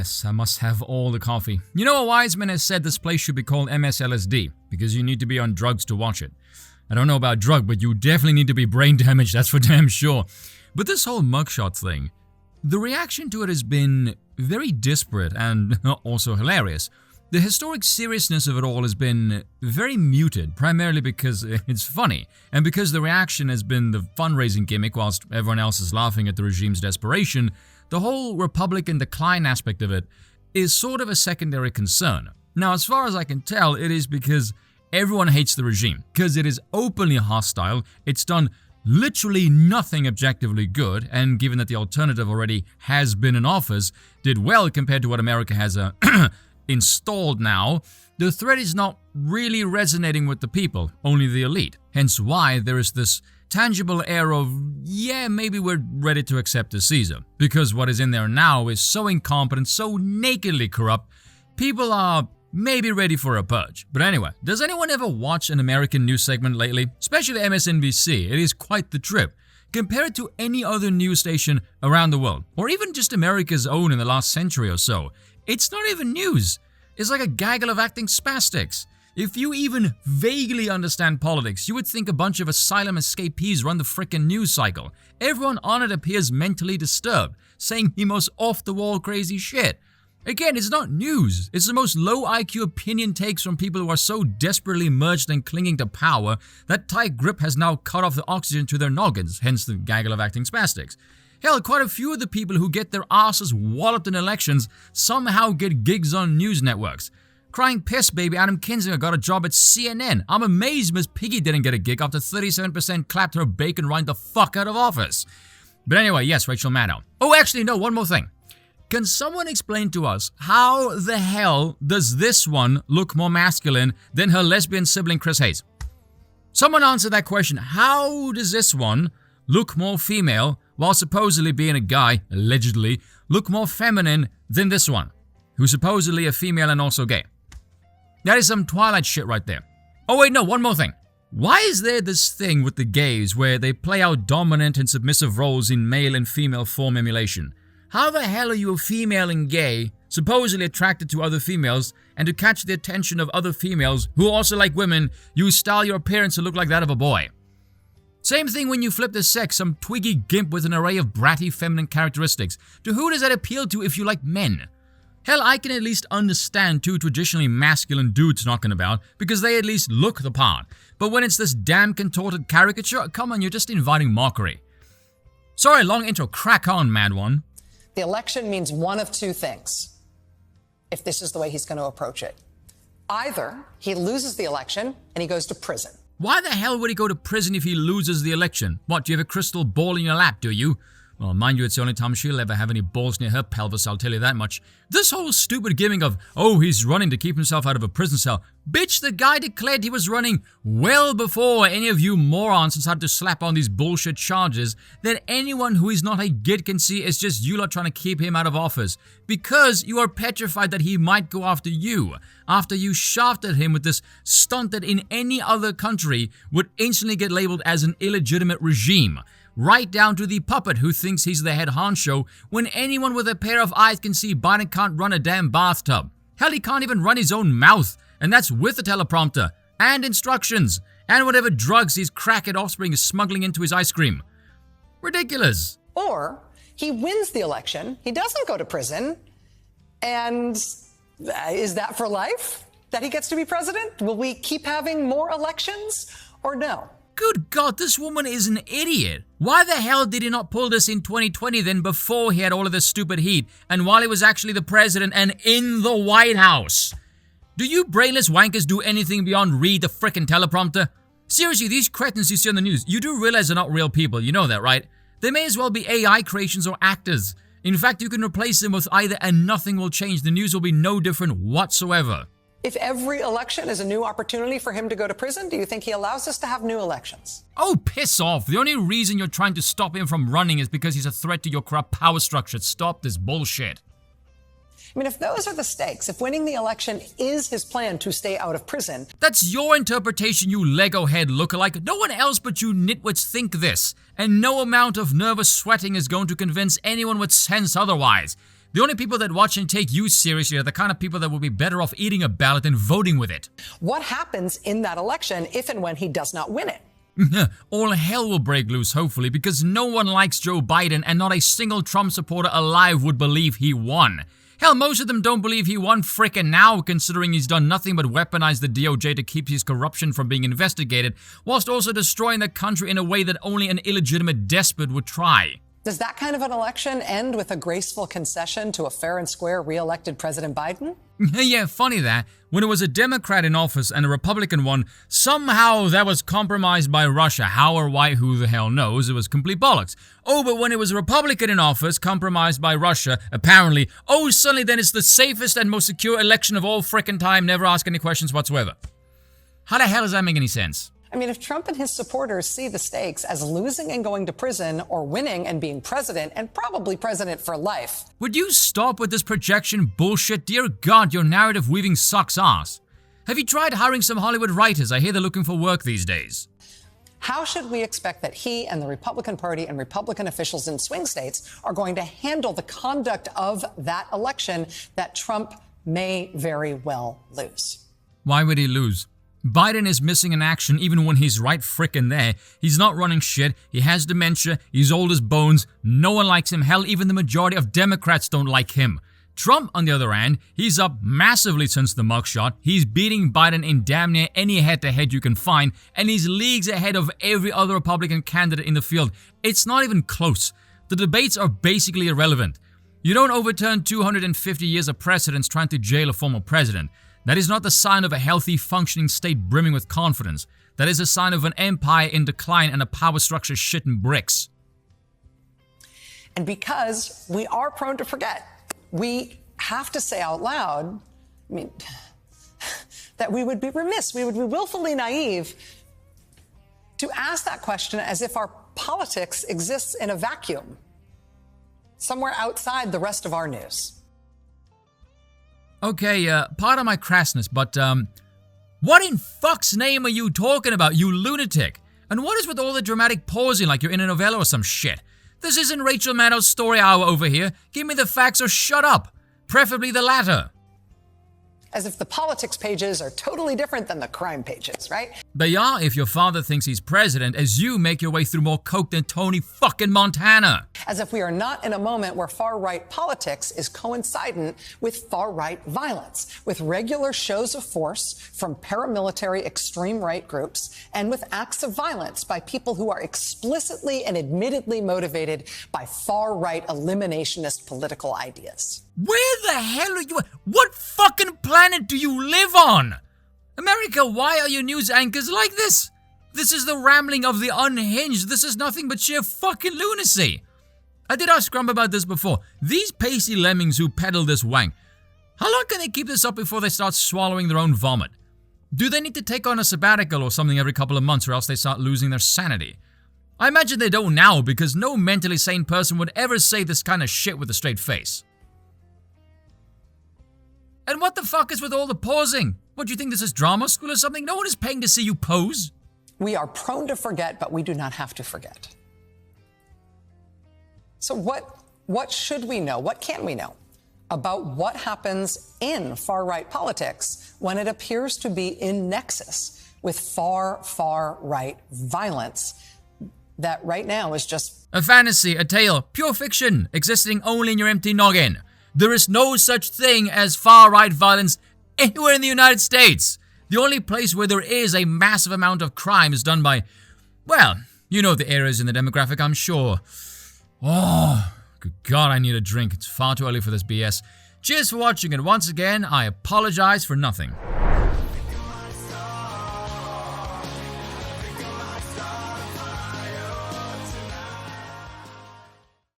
yes, I must have all the coffee. You know, a wise man has said this place should be called MSLSD, because you need to be on drugs to watch it. I don't know about drug, but you definitely need to be brain damaged, that's for damn sure. But this whole mugshot thing, the reaction to it has been very disparate and also hilarious. The historic seriousness of it all has been very muted, primarily because it's funny, and because the reaction has been the fundraising gimmick whilst everyone else is laughing at the regime's desperation. The whole Republican decline aspect of it is sort of a secondary concern. Now, as far as I can tell, it is because everyone hates the regime, because it is openly hostile, it's done literally nothing objectively good, and given that the alternative already has been in office, did well compared to what America has installed now, the threat is not really resonating with the people, only the elite. Hence why there is this tangible air of, yeah, maybe we're ready to accept a Caesar. Because what is in there now is so incompetent, so nakedly corrupt, people are maybe ready for a purge. But anyway, does anyone ever watch an American news segment lately? Especially MSNBC, it is quite the trip. Compare it to any other news station around the world, or even just America's own in the last century or so. It's not even news. It's like a gaggle of acting spastics. If you even vaguely understand politics, you would think a bunch of asylum escapees run the frickin' news cycle. Everyone on it appears mentally disturbed, saying the most off-the-wall crazy shit. Again, it's not news. It's the most low IQ opinion takes from people who are so desperately merged and clinging to power that tight grip has now cut off the oxygen to their noggins, hence the gaggle of acting spastics. Hell, quite a few of the people who get their asses walloped in elections somehow get gigs on news networks. Crying piss baby Adam Kinzinger got a job at CNN. I'm amazed Miss Piggy didn't get a gig after 37% clapped her bacon rind the fuck out of office. But anyway, yes, Rachel Maddow. Oh, actually, no, one more thing. Can someone explain to us how the hell does this one look more masculine than her lesbian sibling Chris Hayes? Someone answer that question. How does this one look more female while supposedly being a guy, allegedly, look more feminine than this one, who's supposedly a female and also gay? That is some Twilight shit right there. Oh wait, no, one more thing. Why is there this thing with the gays where they play out dominant and submissive roles in male and female form emulation? How the hell are you a female and gay, supposedly attracted to other females, and to catch the attention of other females who also like women, you style your appearance to look like that of a boy? Same thing when you flip the sex, some twiggy gimp with an array of bratty feminine characteristics. To who does that appeal to if you like men? Hell, I can at least understand two traditionally masculine dudes knocking about, because they at least look the part. But when it's this damn contorted caricature, come on, you're just inviting mockery. Sorry, long intro, crack on, mad one. The election means one of two things, if this is the way he's going to approach it. Either he loses the election and he goes to prison. Why the hell would he go to prison if he loses the election? What, do you have a crystal ball in your lap, do you? Well, mind you, it's the only time she'll ever have any balls near her pelvis, I'll tell you that much. This whole stupid gimmick of, oh, he's running to keep himself out of a prison cell. Bitch, the guy declared he was running well before any of you morons decided to slap on these bullshit charges that anyone who is not a git can see is just you lot trying to keep him out of office. Because you are petrified that he might go after you, after you shafted him with this stunt that in any other country would instantly get labeled as an illegitimate regime. Right down to the puppet who thinks he's the head honcho when anyone with a pair of eyes can see Biden can't run a damn bathtub. Hell, he can't even run his own mouth, and that's with a teleprompter, and instructions, and whatever drugs his crackhead offspring is smuggling into his ice cream. Ridiculous. Or he wins the election, he doesn't go to prison, and is that for life? That he gets to be president? Will we keep having more elections, or no? Good God, this woman is an idiot. Why the hell did he not pull this in 2020 then, before he had all of this stupid heat and while he was actually the president and in the White House? Do you brainless wankers do anything beyond read the frickin' teleprompter? Seriously, these cretins you see on the news, you do realize they're not real people, you know that, right? They may as well be AI creations or actors. In fact, you can replace them with either and nothing will change. The news will be no different whatsoever. If every election is a new opportunity for him to go to prison, do you think he allows us to have new elections? Oh, piss off. The only reason you're trying to stop him from running is because he's a threat to your corrupt power structure. Stop this bullshit. I mean, if those are the stakes, if winning the election is his plan to stay out of prison... That's your interpretation, you Lego head lookalike. No one else but you nitwits think this. And no amount of nervous sweating is going to convince anyone with sense otherwise. The only people that watch and take you seriously are the kind of people that will be better off eating a ballot than voting with it. What happens in that election if and when he does not win it? All hell will break loose, hopefully, because no one likes Joe Biden and not a single Trump supporter alive would believe he won. Hell, most of them don't believe he won frickin' now, considering he's done nothing but weaponize the DOJ to keep his corruption from being investigated, whilst also destroying the country in a way that only an illegitimate despot would try. Does that kind of an election end with a graceful concession to a fair and square re-elected President Biden? Yeah, funny that. When it was a Democrat in office and a Republican one, somehow that was compromised by Russia. How or why, who the hell knows? It was complete bollocks. Oh, but when it was a Republican in office, compromised by Russia, apparently, suddenly then it's the safest and most secure election of all frickin' time, never ask any questions whatsoever. How the hell does that make any sense? I mean, if Trump and his supporters see the stakes as losing and going to prison or winning and being president and probably president for life. Would you stop with this projection bullshit? Dear God, your narrative weaving sucks ass. Have you tried hiring some Hollywood writers? I hear they're looking for work these days. How should we expect that he and the Republican Party and Republican officials in swing states are going to handle the conduct of that election that Trump may very well lose? Why would he lose? Biden is missing in action even when he's right frickin' there. He's not running shit, he has dementia, he's old as bones, no one likes him, hell, even the majority of Democrats don't like him. Trump, on the other hand, he's up massively since the mugshot, he's beating Biden in damn near any head-to-head you can find, and he's leagues ahead of every other Republican candidate in the field. It's not even close. The debates are basically irrelevant. You don't overturn 250 years of precedents trying to jail a former president. That is not the sign of a healthy, functioning state brimming with confidence. That is a sign of an empire in decline and a power structure shitting bricks. And because we are prone to forget, we have to say out loud, that we would be remiss, we would be willfully naive to ask that question as if our politics exists in a vacuum, somewhere outside the rest of our news. Okay, pardon my crassness, but, what in fuck's name are you talking about, you lunatic? And what is with all the dramatic pausing like you're in a novella or some shit? This isn't Rachel Maddow's story hour over here. Give me the facts or shut up. Preferably the latter. As if the politics pages are totally different than the crime pages, right? They are if your father thinks he's president as you make your way through more coke than Tony fucking Montana. As if we are not in a moment where far-right politics is coincident with far-right violence, with regular shows of force from paramilitary extreme right groups and with acts of violence by people who are explicitly and admittedly motivated by far-right eliminationist political ideas. Where the hell are you? What fucking planet do you live on? America, why are your news anchors like this? This is the rambling of the unhinged. This is nothing but sheer fucking lunacy. I did ask Grump about this before. These pasty lemmings who peddle this wank, how long can they keep this up before they start swallowing their own vomit? Do they need to take on a sabbatical or something every couple of months or else they start losing their sanity? I imagine they don't now because no mentally sane person would ever say this kind of shit with a straight face. And what the fuck is with all the posing? What, do you think this is drama school or something? No one is paying to see you pose. We are prone to forget, but we do not have to forget. So what should we know? What can we know about what happens in far-right politics when it appears to be in nexus with far-right violence that right now is just a fantasy, a tale, pure fiction, existing only in your empty noggin. There is no such thing as far-right violence anywhere in the United States. The only place where there is a massive amount of crime is done by, well, you know the areas in the demographic, I'm sure. Oh, good God, I need a drink. It's far too early for this BS. Cheers for watching, and once again, I apologize for nothing.